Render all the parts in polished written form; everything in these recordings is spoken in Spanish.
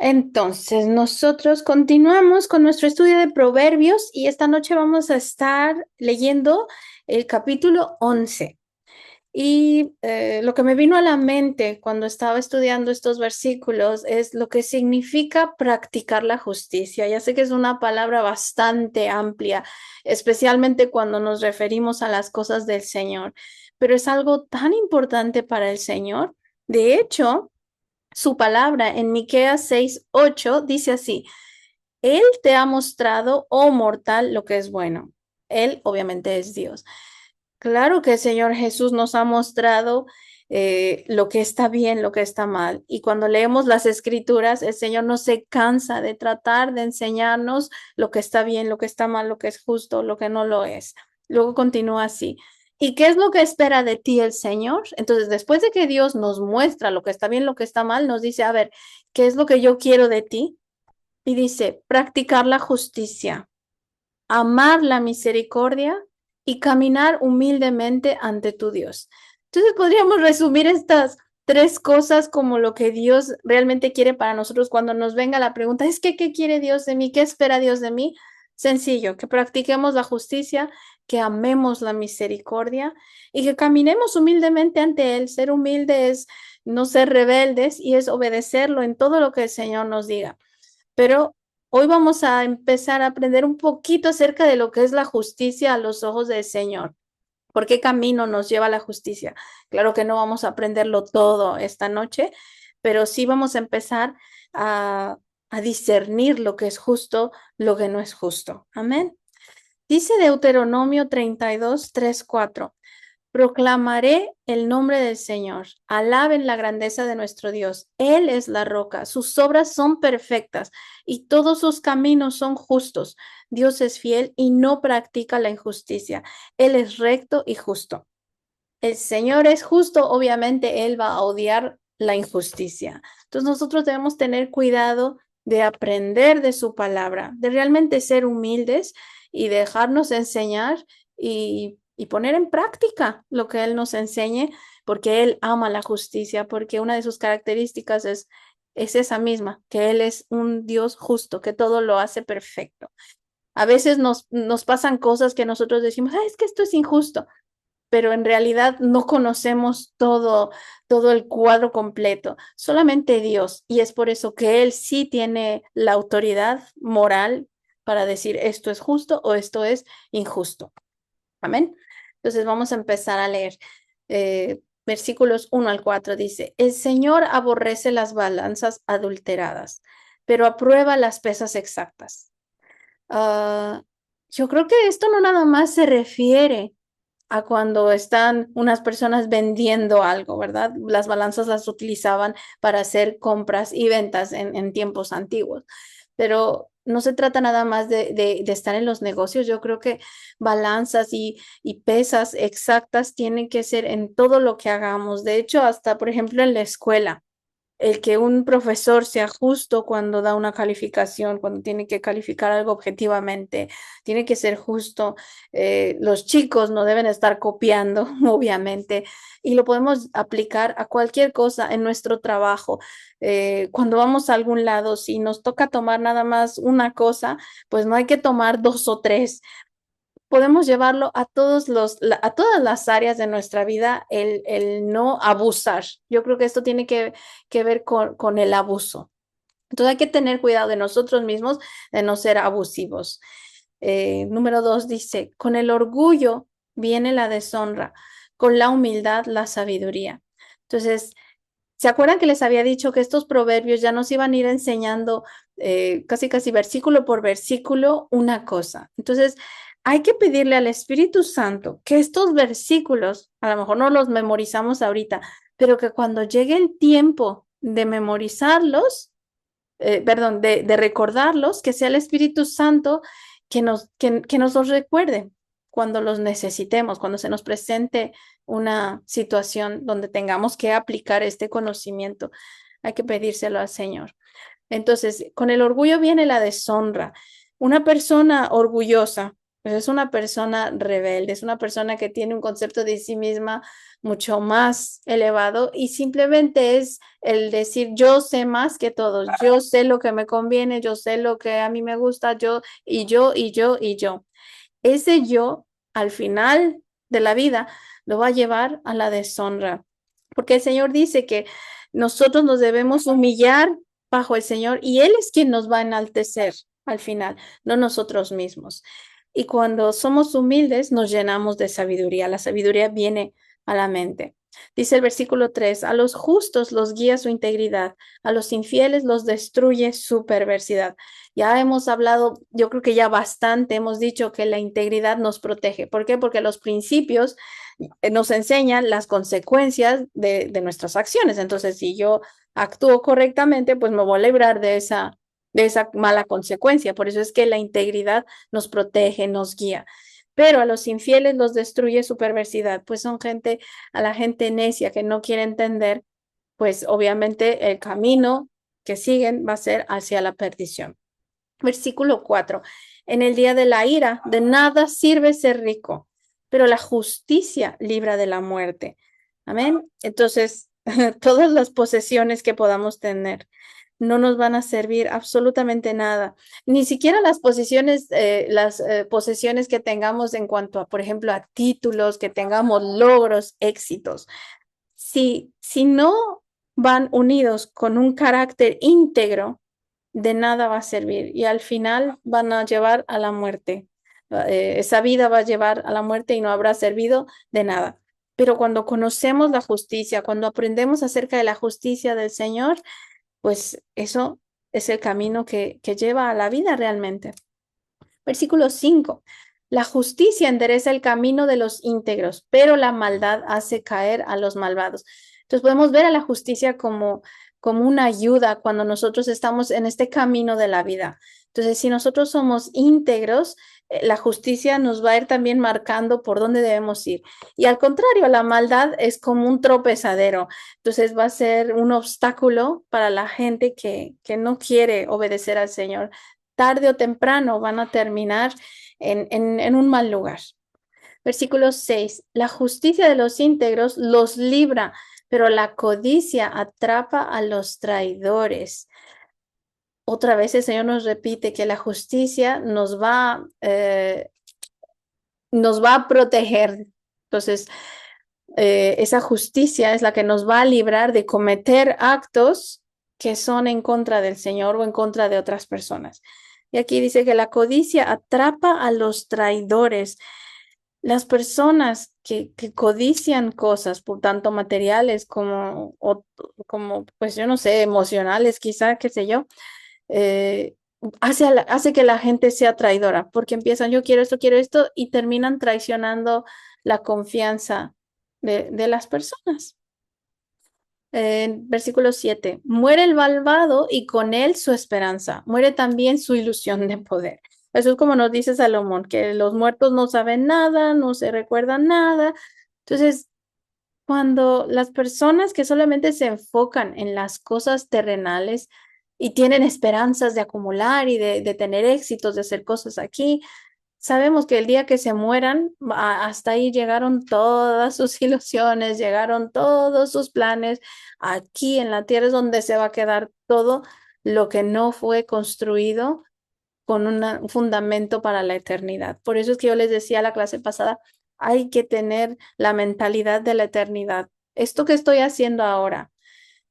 Entonces, nosotros continuamos con nuestro estudio de Proverbios y esta noche vamos a estar leyendo el capítulo 11. Y lo que me vino a la mente cuando estaba estudiando estos versículos es lo que significa practicar la justicia. Ya sé que es una palabra bastante amplia, especialmente cuando nos referimos a las cosas del Señor, pero es algo tan importante para el Señor. De hecho, su palabra en Miqueas 6:8 dice así: Él te ha mostrado, oh mortal, lo que es bueno. Él obviamente es Dios. Claro que el Señor Jesús nos ha mostrado lo que está bien, lo que está mal. Y cuando leemos las escrituras, el Señor no se cansa de tratar de enseñarnos lo que está bien, lo que está mal, lo que es justo, lo que no lo es. Luego continúa así. ¿Y qué es lo que espera de ti el Señor? Entonces, después de que Dios nos muestra lo que está bien, lo que está mal, nos dice, a ver, ¿qué es lo que yo quiero de ti? Y dice, practicar la justicia, amar la misericordia y caminar humildemente ante tu Dios. Entonces podríamos resumir estas tres cosas como lo que Dios realmente quiere para nosotros cuando nos venga la pregunta, es que, ¿qué quiere Dios de mí? ¿Qué espera Dios de mí? Sencillo, que practiquemos la justicia, que amemos la misericordia y que caminemos humildemente ante Él. Ser humilde es no ser rebeldes y es obedecerlo en todo lo que el Señor nos diga. Pero hoy vamos a empezar a aprender un poquito acerca de lo que es la justicia a los ojos del Señor. ¿Por qué camino nos lleva la justicia? Claro que no vamos a aprenderlo todo esta noche, pero sí vamos a empezar a, a discernir lo que es justo, lo que no es justo. Amén. Dice Deuteronomio 32, 3, 4. Proclamaré el nombre del Señor. Alaben la grandeza de nuestro Dios. Él es la roca. Sus obras son perfectas y todos sus caminos son justos. Dios es fiel y no practica la injusticia. Él es recto y justo. El Señor es justo, obviamente Él va a odiar la injusticia. Entonces nosotros debemos tener cuidado de aprender de su palabra, de realmente ser humildes y dejarnos enseñar y poner en práctica lo que Él nos enseñe, porque Él ama la justicia, porque una de sus características es esa misma, que Él es un Dios justo, que todo lo hace perfecto. A veces nos pasan cosas que nosotros decimos, es que esto es injusto, pero en realidad no conocemos todo el cuadro completo, solamente Dios. Y es por eso que Él sí tiene la autoridad moral para decir esto es justo o esto es injusto. Amén. Entonces vamos a empezar a leer. Versículos 1 al 4 dice, el Señor aborrece las balanzas adulteradas, pero aprueba las pesas exactas. Ah, yo creo que esto no nada más se refiere a cuando están unas personas vendiendo algo, ¿verdad? Las balanzas las utilizaban para hacer compras y ventas en tiempos antiguos, pero no se trata nada más de estar en los negocios. Yo creo que balanzas y pesas exactas tienen que ser en todo lo que hagamos. De hecho, hasta, por ejemplo, en la escuela el que un profesor sea justo cuando da una calificación, cuando tiene que calificar algo objetivamente, tiene que ser justo. Los chicos no deben estar copiando, obviamente, y lo podemos aplicar a cualquier cosa en nuestro trabajo. Cuando vamos a algún lado, si nos toca tomar nada más una cosa, pues no hay que tomar dos o tres, podemos llevarlo a a todas las áreas de nuestra vida, el no abusar. Yo creo que esto tiene que ver con el abuso. Entonces hay que tener cuidado de nosotros mismos, de no ser abusivos. Número 2 dice, con el orgullo viene la deshonra, con la humildad la sabiduría. Entonces, ¿se acuerdan que les había dicho que estos proverbios ya nos iban a ir enseñando casi casi versículo por versículo una cosa? Entonces, hay que pedirle al Espíritu Santo que estos versículos, a lo mejor no los memorizamos ahorita, pero que cuando llegue el tiempo de memorizarlos, perdón, de recordarlos, que sea el Espíritu Santo que nos los recuerde cuando los necesitemos, cuando se nos presente una situación donde tengamos que aplicar este conocimiento. Hay que pedírselo al Señor. Entonces, con el orgullo viene la deshonra. Una persona orgullosa. Pues es una persona rebelde, es una persona que tiene un concepto de sí misma mucho más elevado y simplemente es el decir yo sé más que todos, yo sé lo que me conviene, yo sé lo que a mí me gusta, yo y yo y yo y yo. Ese yo al final de la vida lo va a llevar a la deshonra, porque el Señor dice que nosotros nos debemos humillar bajo el Señor y Él es quien nos va a enaltecer al final, no nosotros mismos. Y cuando somos humildes, nos llenamos de sabiduría. La sabiduría viene a la mente. Dice el versículo 3, a los justos los guía su integridad, a los infieles los destruye su perversidad. Ya hemos hablado, yo creo que ya bastante, hemos dicho que la integridad nos protege. ¿Por qué? Porque los principios nos enseñan las consecuencias de nuestras acciones. Entonces, si yo actúo correctamente, pues me voy a librar de esa mala consecuencia. Por eso es que la integridad nos protege, nos guía. Pero a los infieles los destruye su perversidad, pues son gente, a la gente necia que no quiere entender, pues obviamente el camino que siguen va a ser hacia la perdición. Versículo 4. En el día de la ira, de nada sirve ser rico, pero la justicia libra de la muerte. Amén. Entonces, todas las posesiones que podamos tener no nos van a servir absolutamente nada. Ni siquiera las posesiones que tengamos en cuanto a, por ejemplo, a títulos, que tengamos logros, éxitos. Si no van unidos con un carácter íntegro, de nada va a servir y al final van a llevar a la muerte. Esa vida va a llevar a la muerte y no habrá servido de nada. Pero cuando conocemos la justicia, cuando aprendemos acerca de la justicia del Señor, pues eso es el camino que lleva a la vida realmente. Versículo 5. La justicia endereza el camino de los íntegros, pero la maldad hace caer a los malvados. Entonces podemos ver a la justicia como una ayuda cuando nosotros estamos en este camino de la vida. Entonces, si nosotros somos íntegros, la justicia nos va a ir también marcando por dónde debemos ir. Y al contrario, la maldad es como un tropezadero. Entonces va a ser un obstáculo para la gente que no quiere obedecer al Señor. Tarde o temprano van a terminar en un mal lugar. Versículo 6. La justicia de los íntegros los libra, pero la codicia atrapa a los traidores. Otra vez el Señor nos repite que la justicia nos va a proteger. Entonces, esa justicia es la que nos va a librar de cometer actos que son en contra del Señor o en contra de otras personas. Y aquí dice que la codicia atrapa a los traidores. Las personas que codician cosas, por tanto materiales como, pues yo no sé, emocionales, quizá, qué sé yo, eh, hace que la gente sea traidora, porque empiezan, yo quiero esto, y terminan traicionando la confianza de las personas. Versículo 7, muere el malvado y con él su esperanza, muere también su ilusión de poder. Eso es como nos dice Salomón, que los muertos no saben nada, no se recuerdan nada. Entonces, cuando las personas que solamente se enfocan en las cosas terrenales y tienen esperanzas de acumular y de tener éxitos, de hacer cosas aquí, sabemos que el día que se mueran, hasta ahí llegaron todas sus ilusiones, llegaron todos sus planes. Aquí en la tierra es donde se va a quedar todo lo que no fue construido con un fundamento para la eternidad. Por eso es que yo les decía la clase pasada, hay que tener la mentalidad de la eternidad. Esto que estoy haciendo ahora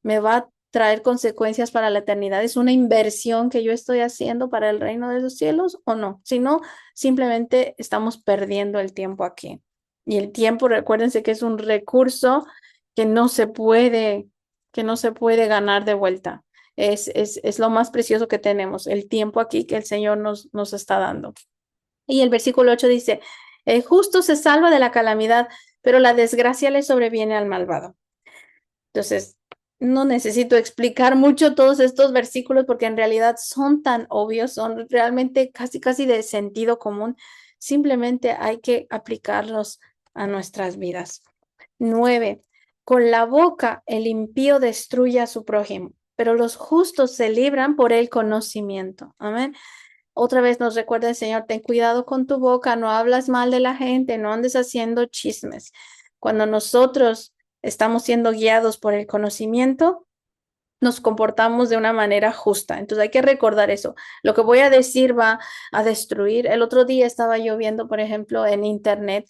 me va a traer consecuencias para la eternidad. ¿Es una inversión que yo estoy haciendo para el reino de los cielos o no? Si no, simplemente estamos perdiendo el tiempo aquí. Y el tiempo, recuérdense que es un recurso que no se puede, que no se puede ganar de vuelta. Es lo más precioso que tenemos, el tiempo aquí que el Señor nos está dando. Y el versículo 8 dice, el justo se salva de la calamidad, pero la desgracia le sobreviene al malvado. Entonces, no necesito explicar mucho todos estos versículos porque en realidad son tan obvios, son realmente casi de sentido común. Simplemente hay que aplicarlos a nuestras vidas. 9. Con la boca el impío destruye a su prójimo, pero los justos se libran por el conocimiento. Amén. Otra vez nos recuerda el Señor, ten cuidado con tu boca, no hablas mal de la gente, no andes haciendo chismes. Cuando nosotros estamos siendo guiados por el conocimiento, nos comportamos de una manera justa. Entonces hay que recordar eso. Lo que voy a decir va a destruir. El otro día estaba yo viendo, por ejemplo, en internet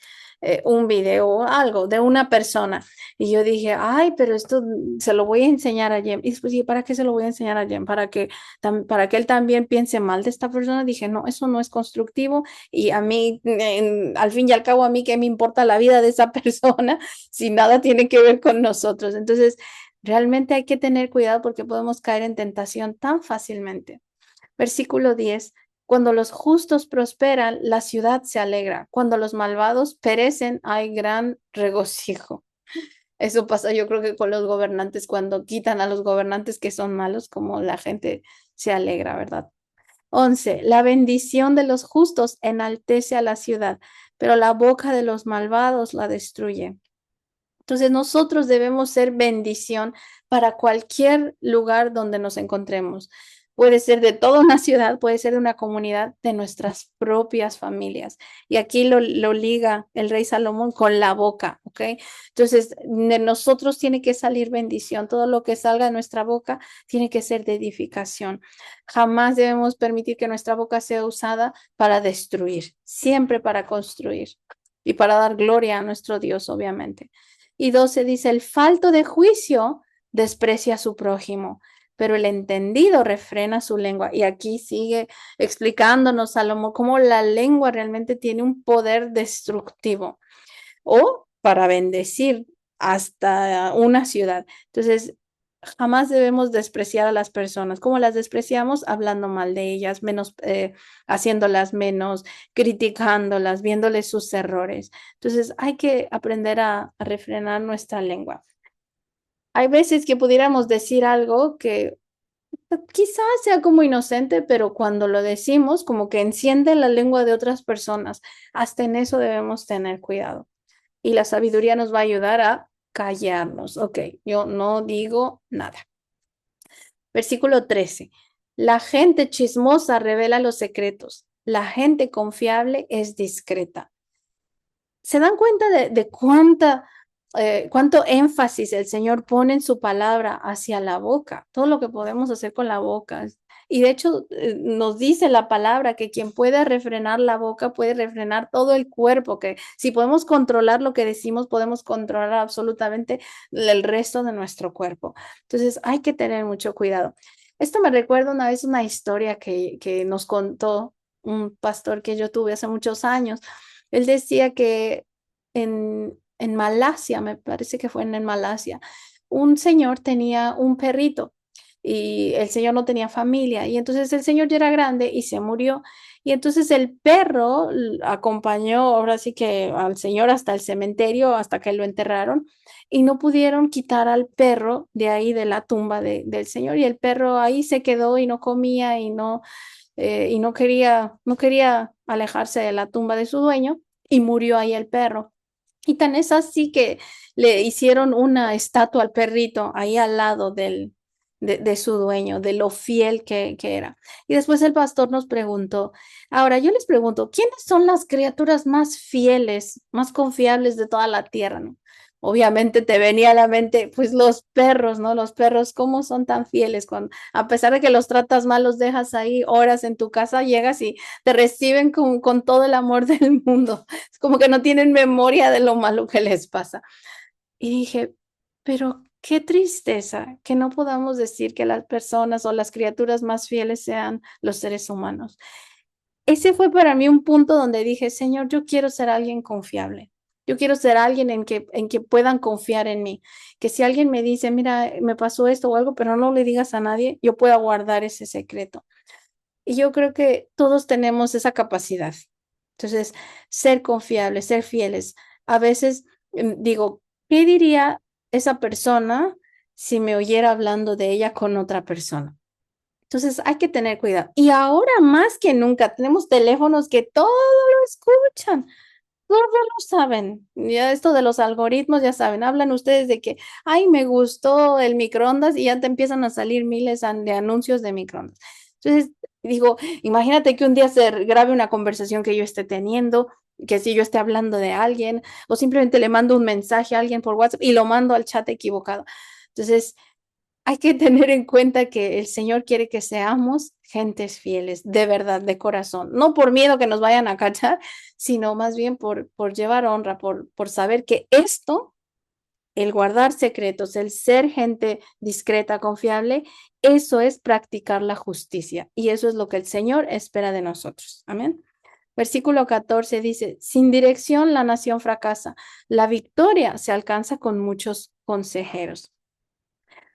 un video o algo de una persona y yo dije, ay, pero esto se lo voy a enseñar a Jem. Y después dije, ¿para qué se lo voy a enseñar a Jem? Para que él también piense mal de esta persona. Dije, no, eso no es constructivo y a mí, al fin y al cabo, a mí qué me importa la vida de esa persona si nada tiene que ver con nosotros. Entonces, realmente hay que tener cuidado porque podemos caer en tentación tan fácilmente. Versículo 10. Cuando los justos prosperan, la ciudad se alegra. Cuando los malvados perecen, hay gran regocijo. Eso pasa, yo creo que con los gobernantes, cuando quitan a los gobernantes que son malos, como la gente se alegra, ¿verdad? 11. La bendición de los justos enaltece a la ciudad, pero la boca de los malvados la destruye. Entonces nosotros debemos ser bendición para cualquier lugar donde nos encontremos. Puede ser de toda una ciudad, puede ser de una comunidad, de nuestras propias familias. Y aquí lo liga el rey Salomón con la boca, ¿ok? Entonces, de nosotros tiene que salir bendición. Todo lo que salga de nuestra boca tiene que ser de edificación. Jamás debemos permitir que nuestra boca sea usada para destruir, siempre para construir y para dar gloria a nuestro Dios, obviamente. Y 12 dice, el falto de juicio desprecia a su prójimo, pero el entendido refrena su lengua. Y aquí sigue explicándonos Salomón cómo la lengua realmente tiene un poder destructivo o para bendecir hasta una ciudad. Entonces, jamás debemos despreciar a las personas. ¿Cómo las despreciamos? Hablando mal de ellas, menos, haciéndolas menos, criticándolas, viéndoles sus errores. Entonces, hay que aprender a refrenar nuestra lengua. Hay veces que pudiéramos decir algo que quizás sea como inocente, pero cuando lo decimos, como que enciende la lengua de otras personas. Hasta en eso debemos tener cuidado. Y la sabiduría nos va a ayudar a callarnos. Ok, yo no digo nada. Versículo 13. La gente chismosa revela los secretos. La gente confiable es discreta. ¿Se dan cuenta de cuánto énfasis el Señor pone en su palabra hacia la boca? Todo lo que podemos hacer con la boca. Y de hecho, nos dice la palabra que quien puede refrenar la boca puede refrenar todo el cuerpo, que si podemos controlar lo que decimos, podemos controlar absolutamente el resto de nuestro cuerpo. Entonces, hay que tener mucho cuidado. Esto me recuerda una vez una historia que nos contó un pastor que yo tuve hace muchos años. Él decía que en Malasia, me parece que fue en Malasia, un señor tenía un perrito y el señor no tenía familia y entonces el señor ya era grande y se murió y entonces el perro acompañó ahora sí que al señor hasta el cementerio, hasta que lo enterraron y no pudieron quitar al perro de ahí de la tumba del señor y el perro ahí se quedó y no comía y no quería alejarse de la tumba de su dueño y murió ahí el perro. Y tan es así que le hicieron una estatua al perrito ahí al lado de su dueño, de lo fiel que era. Y después el pastor nos preguntó, ahora yo les pregunto, ¿quiénes son las criaturas más fieles, más confiables de toda la tierra, ¿no? Obviamente te venía a la mente, pues los perros, ¿no? Los perros, ¿cómo son tan fieles? Cuando, a pesar de que los tratas mal, los dejas ahí horas en tu casa, llegas y te reciben con todo el amor del mundo. Es como que no tienen memoria de lo malo que les pasa. Y dije, pero qué tristeza que no podamos decir que las personas o las criaturas más fieles sean los seres humanos. Ese fue para mí un punto donde dije, Señor, yo quiero ser alguien confiable. Yo quiero ser alguien en que puedan confiar en mí. Que si alguien me dice, mira, me pasó esto o algo, pero no le digas a nadie, yo pueda guardar ese secreto. Y yo creo que todos tenemos esa capacidad. Entonces, ser confiables, ser fieles. A veces digo, ¿qué diría esa persona si me oyera hablando de ella con otra persona? Entonces, hay que tener cuidado. Y ahora más que nunca tenemos teléfonos que todo lo escuchan. Todos lo saben. Ya esto de los algoritmos, ya saben, hablan ustedes de que, ay, me gustó el microondas y ya te empiezan a salir miles de anuncios de microondas. Entonces, digo, imagínate que un día se grabe una conversación que yo esté teniendo, que si yo esté hablando de alguien, o simplemente le mando un mensaje a alguien por WhatsApp y lo mando al chat equivocado. Entonces, hay que tener en cuenta que el Señor quiere que seamos gentes fieles, de verdad, de corazón, no por miedo que nos vayan a cachar, sino más bien por llevar honra, por saber que esto, el guardar secretos, el ser gente discreta, confiable, eso es practicar la justicia y eso es lo que el Señor espera de nosotros. Amén. Versículo 14 dice, sin dirección la nación fracasa, la victoria se alcanza con muchos consejeros.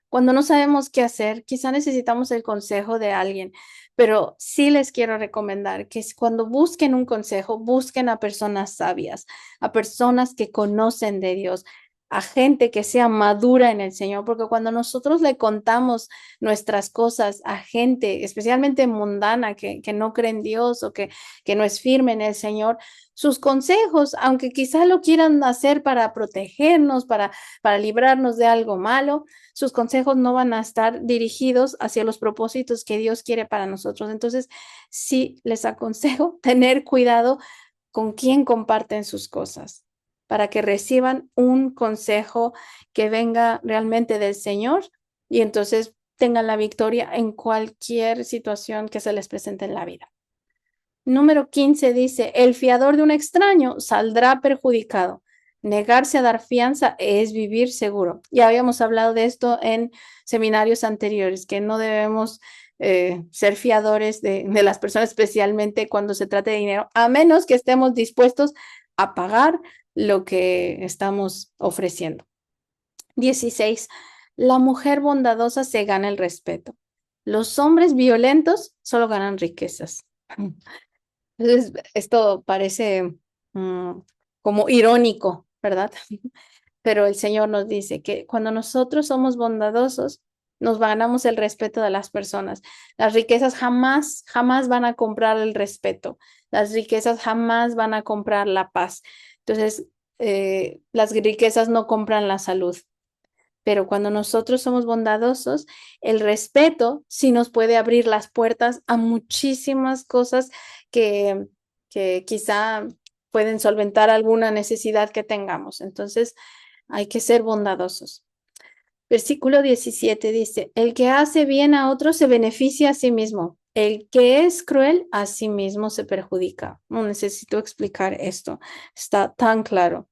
Cuando no sabemos qué hacer, quizá necesitamos el consejo de alguien, pero sí les quiero recomendar que cuando busquen un consejo, busquen a personas sabias, a personas que conocen de Dios, a gente que sea madura en el Señor, porque cuando nosotros le contamos nuestras cosas a gente, especialmente mundana, que no cree en Dios o que no es firme en el Señor, sus consejos, aunque quizá lo quieran hacer para protegernos, para librarnos de algo malo, sus consejos no van a estar dirigidos hacia los propósitos que Dios quiere para nosotros. Entonces, sí les aconsejo tener cuidado con quién comparten sus cosas para que reciban un consejo que venga realmente del Señor y entonces tengan la victoria en cualquier situación que se les presente en la vida. Número 15 dice, el fiador de un extraño saldrá perjudicado. Negarse a dar fianza es vivir seguro. Ya habíamos hablado de esto en seminarios anteriores, que no debemos ser fiadores de las personas, especialmente cuando se trata de dinero, a menos que estemos dispuestos a pagar lo que estamos ofreciendo. 16. La mujer bondadosa se gana el respeto. Los hombres violentos solo ganan riquezas. Entonces, esto parece como irónico, ¿verdad? Pero el Señor nos dice que cuando nosotros somos bondadosos, nos ganamos el respeto de las personas. Las riquezas jamás, jamás van a comprar el respeto. Las riquezas jamás van a comprar la paz. Entonces, las riquezas no compran la salud. Pero cuando nosotros somos bondadosos, el respeto sí nos puede abrir las puertas a muchísimas cosas que, que quizá pueden solventar alguna necesidad que tengamos. Entonces, hay que ser bondadosos. Versículo 17 dice, el que hace bien a otros se beneficia a sí mismo. El que es cruel a sí mismo se perjudica. No necesito explicar esto. Está tan claro.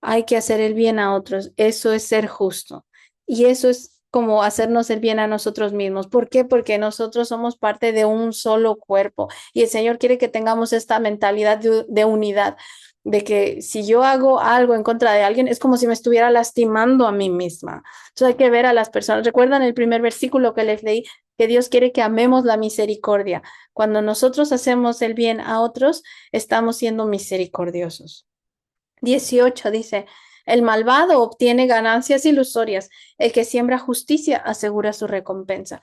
Hay que hacer el bien a otros. Eso es ser justo. Y eso es como hacernos el bien a nosotros mismos. ¿Por qué? Porque nosotros somos parte de un solo cuerpo. Y el Señor quiere que tengamos esta mentalidad de unidad, de que si yo hago algo en contra de alguien, es como si me estuviera lastimando a mí misma. Entonces hay que ver a las personas. ¿Recuerdan el primer versículo que les leí? Que Dios quiere que amemos la misericordia. Cuando nosotros hacemos el bien a otros, estamos siendo misericordiosos. 18 dice, el malvado obtiene ganancias ilusorias, el que siembra justicia asegura su recompensa.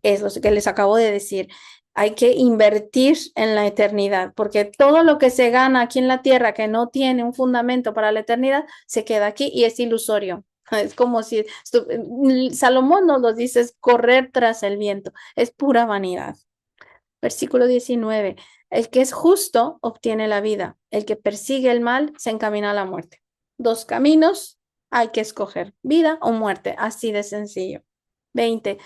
Es lo que les acabo de decir. Hay que invertir en la eternidad, porque todo lo que se gana aquí en la tierra que no tiene un fundamento para la eternidad, se queda aquí y es ilusorio. Es como si Salomón nos lo dice, es correr tras el viento, es pura vanidad. Versículo 19. El que es justo obtiene la vida. El que persigue el mal se encamina a la muerte. Dos caminos hay que escoger, vida o muerte, así de sencillo. 20.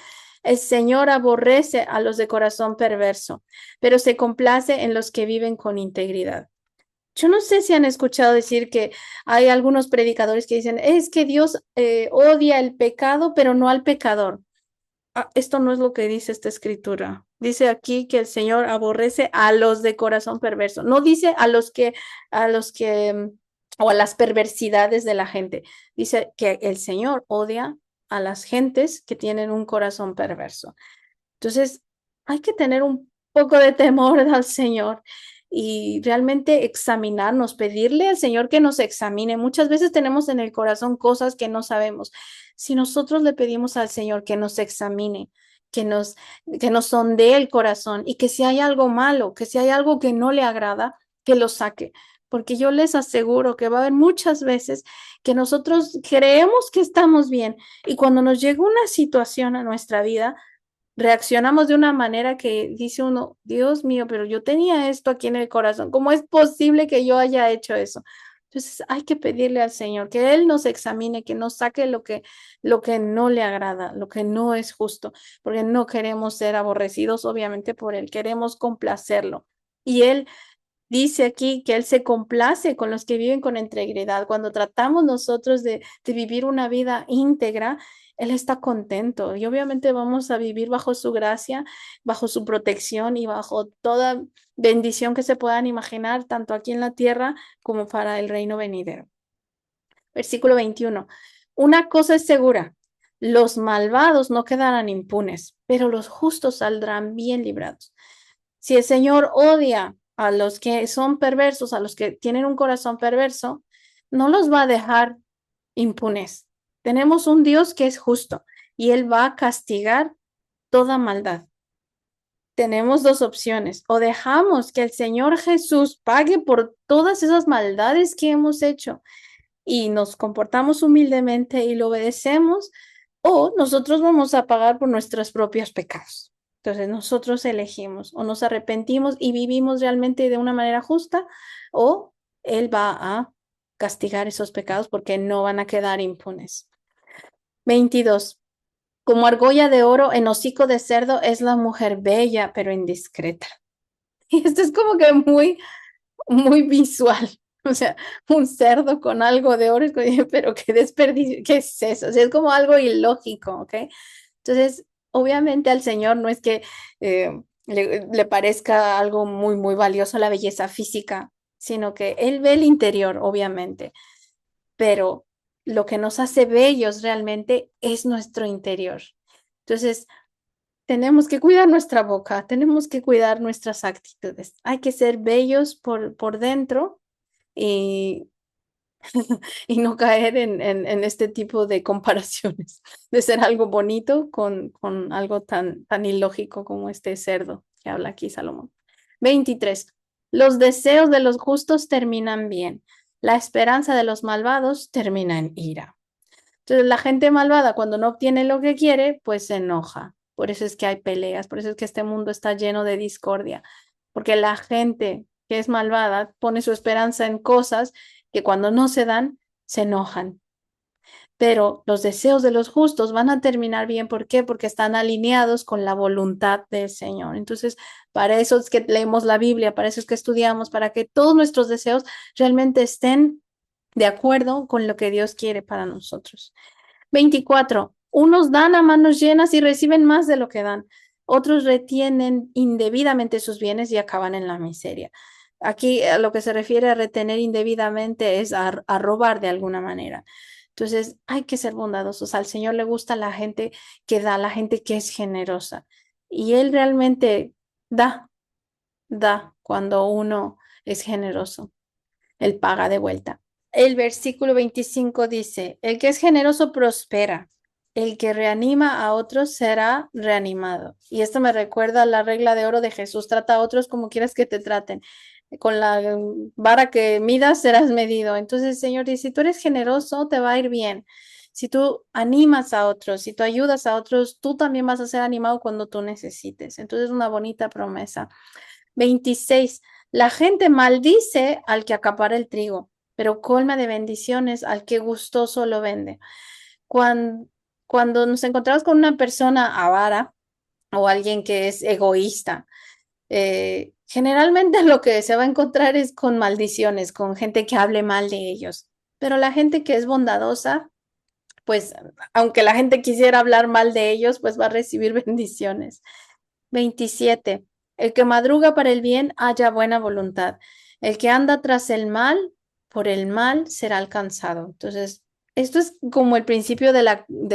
El Señor aborrece a los de corazón perverso, pero se complace en los que viven con integridad. Yo no sé si han escuchado decir que hay algunos predicadores que dicen, es que Dios odia el pecado, pero no al pecador. Esto no es lo que dice esta escritura. Dice aquí que el Señor aborrece a los de corazón perverso. No dice o a las perversidades de la gente. Dice que el Señor odia a las gentes que tienen un corazón perverso. Entonces, hay que tener un poco de temor al Señor y realmente examinarnos, pedirle al Señor que nos examine. Muchas veces tenemos en el corazón cosas que no sabemos. Si nosotros le pedimos al Señor que nos examine, que nos sondee el corazón y que si hay algo malo, que si hay algo que no le agrada, que lo saque. Porque yo les aseguro que va a haber muchas veces que nosotros creemos que estamos bien y cuando nos llega una situación a nuestra vida, reaccionamos de una manera que dice uno, Dios mío, pero yo tenía esto aquí en el corazón, ¿cómo es posible que yo haya hecho eso? Entonces hay que pedirle al Señor que Él nos examine, que nos saque lo que no le agrada, lo que no es justo, porque no queremos ser aborrecidos, obviamente, por Él, queremos complacerlo. Y Él dice aquí que Él se complace con los que viven con integridad. Cuando tratamos nosotros de vivir una vida íntegra, Él está contento y obviamente vamos a vivir bajo su gracia, bajo su protección y bajo toda bendición que se puedan imaginar, tanto aquí en la tierra como para el reino venidero. Versículo 21. Una cosa es segura, los malvados no quedarán impunes, pero los justos saldrán bien librados. Si el Señor odia a los que son perversos, a los que tienen un corazón perverso, no los va a dejar impunes. Tenemos un Dios que es justo y Él va a castigar toda maldad. Tenemos dos opciones: o dejamos que el Señor Jesús pague por todas esas maldades que hemos hecho y nos comportamos humildemente y lo obedecemos, o nosotros vamos a pagar por nuestros propios pecados. Entonces nosotros elegimos: o nos arrepentimos y vivimos realmente de una manera justa, o Él va a castigar esos pecados porque no van a quedar impunes. 22. Como argolla de oro en hocico de cerdo es la mujer bella, pero indiscreta. Y esto es como que muy visual. O sea, un cerdo con algo de oro, pero qué desperdicio, ¿qué es eso? O sea, es como algo ilógico, ¿ok? Entonces, obviamente al Señor no es que le parezca algo muy valioso la belleza física, sino que Él ve el interior, obviamente, pero lo que nos hace bellos realmente es nuestro interior. Entonces, tenemos que cuidar nuestra boca, tenemos que cuidar nuestras actitudes. Hay que ser bellos por dentro y, y no caer en este tipo de comparaciones, de ser algo bonito con algo tan ilógico como este cerdo que habla aquí Salomón. 23. Los deseos de los justos terminan bien. La esperanza de los malvados termina en ira. Entonces, la gente malvada, cuando no obtiene lo que quiere, pues se enoja. Por eso es que hay peleas, por eso es que este mundo está lleno de discordia, porque la gente que es malvada pone su esperanza en cosas que cuando no se dan, se enojan. Pero los deseos de los justos van a terminar bien. ¿Por qué? Porque están alineados con la voluntad del Señor. Entonces, para eso es que leemos la Biblia, para eso es que estudiamos, para que todos nuestros deseos realmente estén de acuerdo con lo que Dios quiere para nosotros. 24. Unos dan a manos llenas y reciben más de lo que dan. Otros retienen indebidamente sus bienes y acaban en la miseria. Aquí a lo que se refiere a retener indebidamente es a robar de alguna manera. Entonces hay que ser bondadosos. Al Señor le gusta la gente que da, la gente que es generosa. Y Él realmente da cuando uno es generoso. Él paga de vuelta. El versículo 25 dice: el que es generoso prospera, el que reanima a otros será reanimado. Y esto me recuerda a la regla de oro de Jesús: trata a otros como quieras que te traten. Con la vara que midas serás medido. Entonces el Señor dice: si tú eres generoso, te va a ir bien. Si tú animas a otros, si tú ayudas a otros, tú también vas a ser animado cuando tú necesites. Entonces es una bonita promesa. 26. La gente maldice al que acapara el trigo, pero colma de bendiciones al que gustoso lo vende. Cuando, cuando nos encontramos con una persona avara o alguien que es egoísta, generalmente lo que se va a encontrar es con maldiciones, con gente que hable mal de ellos. Pero la gente que es bondadosa, pues aunque la gente quisiera hablar mal de ellos, pues va a recibir bendiciones. 27. El que madruga para el bien haya buena voluntad. El que anda tras el mal, por el mal será alcanzado. Entonces, esto es como el principio de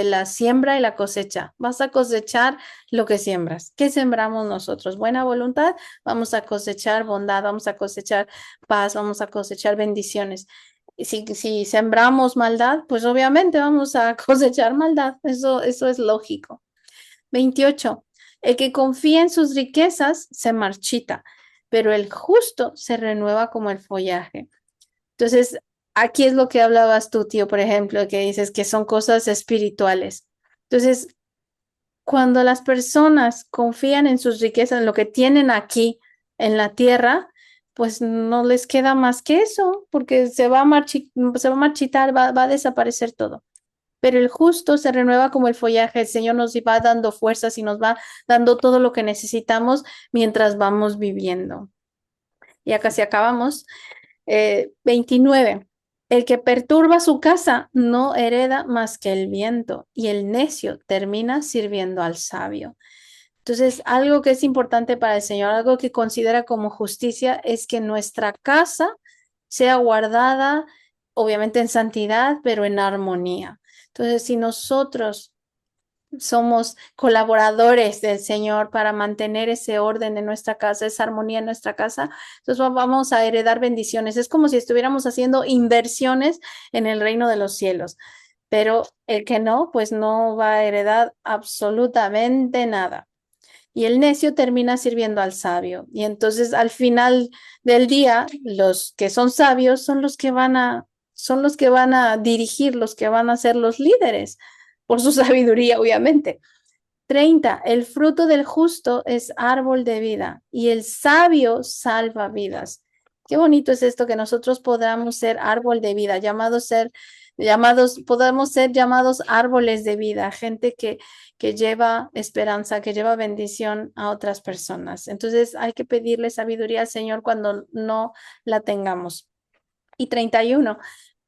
la siembra y la cosecha. Vas a cosechar lo que siembras. ¿Qué sembramos nosotros? Buena voluntad, vamos a cosechar bondad, vamos a cosechar paz, vamos a cosechar bendiciones. Si sembramos maldad, pues obviamente vamos a cosechar maldad. Eso es lógico. 28. El que confía en sus riquezas se marchita, pero el justo se renueva como el follaje. Entonces, aquí es lo que hablabas tú, tío, por ejemplo, que dices que son cosas espirituales. Entonces, cuando las personas confían en sus riquezas, en lo que tienen aquí en la tierra, pues no les queda más que eso, porque se va a marchitar, va a desaparecer todo. Pero el justo se renueva como el follaje. El Señor nos va dando fuerzas y nos va dando todo lo que necesitamos mientras vamos viviendo. Ya casi acabamos. 29. El que perturba su casa no hereda más que el viento, y el necio termina sirviendo al sabio. Entonces, algo que es importante para el Señor, algo que considera como justicia, es que nuestra casa sea guardada, obviamente en santidad, pero en armonía. Entonces, si nosotros somos colaboradores del Señor para mantener ese orden en nuestra casa, esa armonía en nuestra casa, entonces vamos a heredar bendiciones. Es como si estuviéramos haciendo inversiones en el reino de los cielos, pero el que no, pues no va a heredar absolutamente nada. Y el necio termina sirviendo al sabio. Y entonces al final del día, los que son sabios son los que van a dirigir, los que van a ser los líderes, por su sabiduría, obviamente. 30. El fruto del justo es árbol de vida y el sabio salva vidas. Qué bonito es esto que nosotros podamos ser árbol de vida, podamos ser llamados árboles de vida, gente que lleva esperanza, que lleva bendición a otras personas. Entonces hay que pedirle sabiduría al Señor cuando no la tengamos. Y 31.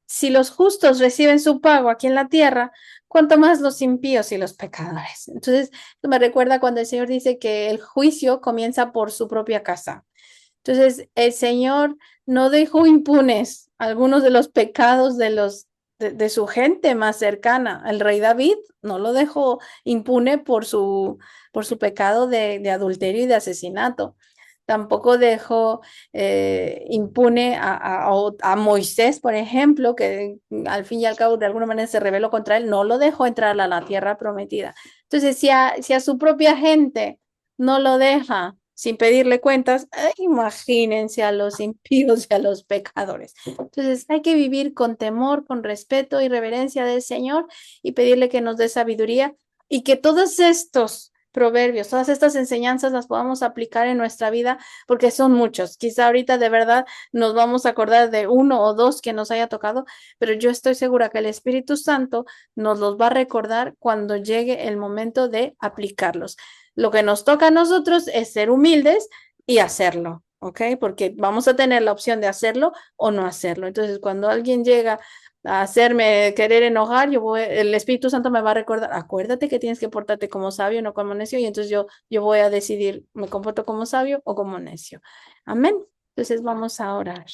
Si los justos reciben su pago aquí en la tierra, cuanto más los impíos y los pecadores. Entonces, esto me recuerda cuando el Señor dice que el juicio comienza por su propia casa. Entonces, el Señor no dejó impunes algunos de los pecados de su gente más cercana. El rey David no lo dejó impune por su pecado de adulterio y de asesinato. Tampoco dejó impune a Moisés, por ejemplo, que al fin y al cabo de alguna manera se rebeló contra él, no lo dejó entrar a la tierra prometida. Entonces, si a su propia gente no lo deja sin pedirle cuentas, imagínense a los impíos y a los pecadores. Entonces, hay que vivir con temor, con respeto y reverencia del Señor y pedirle que nos dé sabiduría y que todos estos proverbios, todas estas enseñanzas las podamos aplicar en nuestra vida, porque son muchos. Quizá ahorita de verdad nos vamos a acordar de uno o dos que nos haya tocado, pero yo estoy segura que el Espíritu Santo nos los va a recordar cuando llegue el momento de aplicarlos. Lo que nos toca a nosotros es ser humildes y hacerlo, ¿ok? Porque vamos a tener la opción de hacerlo o no hacerlo. Entonces, cuando alguien llega a hacerme querer enojar, el Espíritu Santo me va a recordar, acuérdate que tienes que portarte como sabio, no como necio, y entonces yo voy a decidir, ¿me comporto como sabio o como necio? Amén. Entonces vamos a orar.